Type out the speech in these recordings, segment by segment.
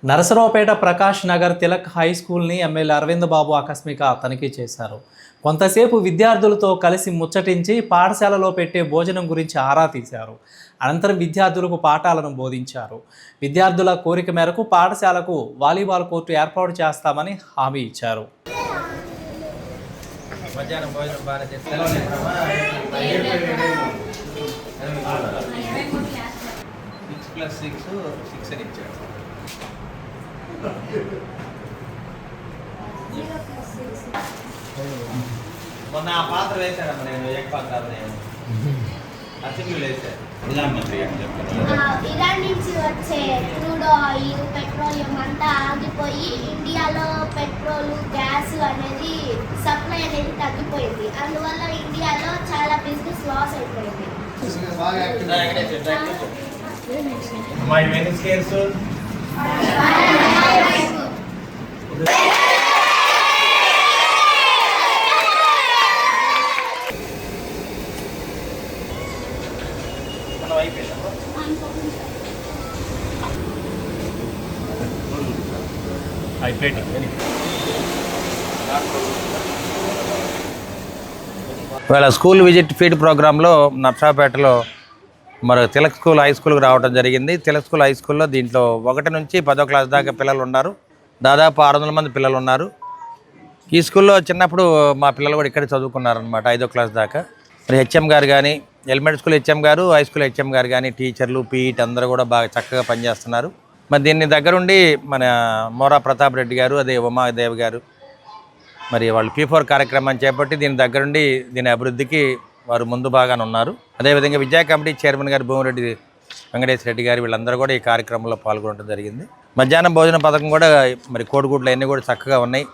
Narasaraopet Prakash Nagar Tilak high స్కూల్ని MLA Arvind బాబు ఆకస్మిక తనిఖీ చేశారు. కొంతసేపు విద్యార్థులతో కలిసి ముచ్చటించి పాఠశాలలో పెట్టే భోజనం గురించి ఆరా తీశారు. అనంతరం విద్యార్థులకు పాఠాలను బోధించారు. విద్యార్థుల కోరిక మేరకు పాఠశాలకు వాలీబాల్ కోర్టు ఏర్పాటు చేస్తామని హామీ ఇచ్చారు. మొన్న ఆ పాత్ర వేశానమ్మా నేను ఏక పాత్ర అసెంబ్లీలో వేసాను. ప్రధానమంత్రి అని చెప్తాను. ఇరాన్ నుంచి వచ్చే క్రూడ్ ఆయిల్ పెట్రోలియం అంతా ఆగిపోయి ఇండియాలో పెట్రోల్ గ్యాస్ అనేది సప్లై అనేది తగ్గిపోయింది. అందువల్ల ఇండియాలో చాలా బిజినెస్ లాస్ అయిపోయింది. ఇవాళ స్కూల్ విజిట్ ఫీడ్ ప్రోగ్రాంలో నర్సాపేటలో మరి తిలక్ స్కూల్ హై స్కూల్కి రావడం జరిగింది. తిలక్ స్కూల్ హై స్కూల్లో దీంట్లో 1 నుంచి 10వ క్లాస్ దాకా పిల్లలు ఉన్నారు. దాదాపు 600 మంది పిల్లలు ఉన్నారు. ఈ స్కూల్లో చిన్నప్పుడు మా పిల్లలు కూడా ఇక్కడ చదువుకున్నారనమాట 5వ క్లాస్ దాకా. మరి హెచ్ఎం గారు కానీ, ఎలిమెంటరీ స్కూల్ హెచ్ఎం గారు, హై స్కూల్ హెచ్ఎం గారు కానీ, టీచర్లు పీఈటీ అందరూ కూడా బాగా చక్కగా పనిచేస్తున్నారు. మరి దీన్ని దగ్గరుండి మన మోరా ప్రతాప్ రెడ్డి గారు, అదే ఉమాదేవి గారు మరి వాళ్ళు P4 కార్యక్రమాన్ని చేపట్టి దీని దగ్గరుండి దీని అభివృద్ధికి వారు ముందు బాగానే ఉన్నారు. అదేవిధంగా విద్యా కమిటీ చైర్మన్ గారు భూమిరెడ్డి వెంకటేశ్వర రెడ్డి గారు వీళ్ళందరూ కూడా ఈ కార్యక్రమంలో పాల్గొనడం జరిగింది. మధ్యాహ్నం భోజన పథకం కూడా మరి కోడిగుడ్లు అన్నీ కూడా చక్కగా ఉన్నాయి.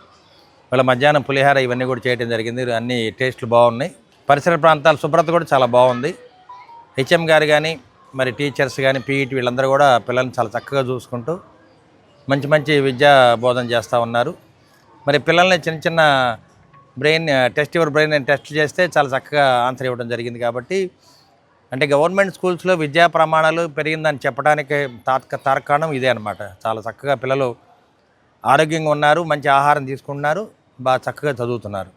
వాళ్ళ మధ్యాహ్నం పులిహార ఇవన్నీ కూడా చేయడం జరిగింది. అన్ని టేస్ట్లు బాగున్నాయి. పరిసర ప్రాంతాల శుభ్రత కూడా చాలా బాగుంది. హెచ్ఎం గారు కానీ మరి టీచర్స్ కానీ పీఈటీ వీళ్ళందరూ కూడా పిల్లల్ని చాలా చక్కగా చూసుకుంటూ మంచి మంచి విద్యా బోధన చేస్తూ ఉన్నారు. మరి పిల్లల్ని చిన్న చిన్న బ్రెయిన్ టెస్ట్ యువర్ బ్రెయిన్ అని టెస్ట్ చేస్తే చాలా చక్కగా ఆన్సర్ ఇవ్వడం జరిగింది. కాబట్టి అంటే గవర్నమెంట్ స్కూల్స్లో విద్యా ప్రమాణాలు పెరిగిందని చెప్పడానికి తార్కాణం ఇదే అనమాట. చాలా చక్కగా పిల్లలు ఆరోగ్యంగా ఉన్నారు, మంచి ఆహారం తీసుకుంటున్నారు, బాగా చక్కగా చదువుతున్నారు.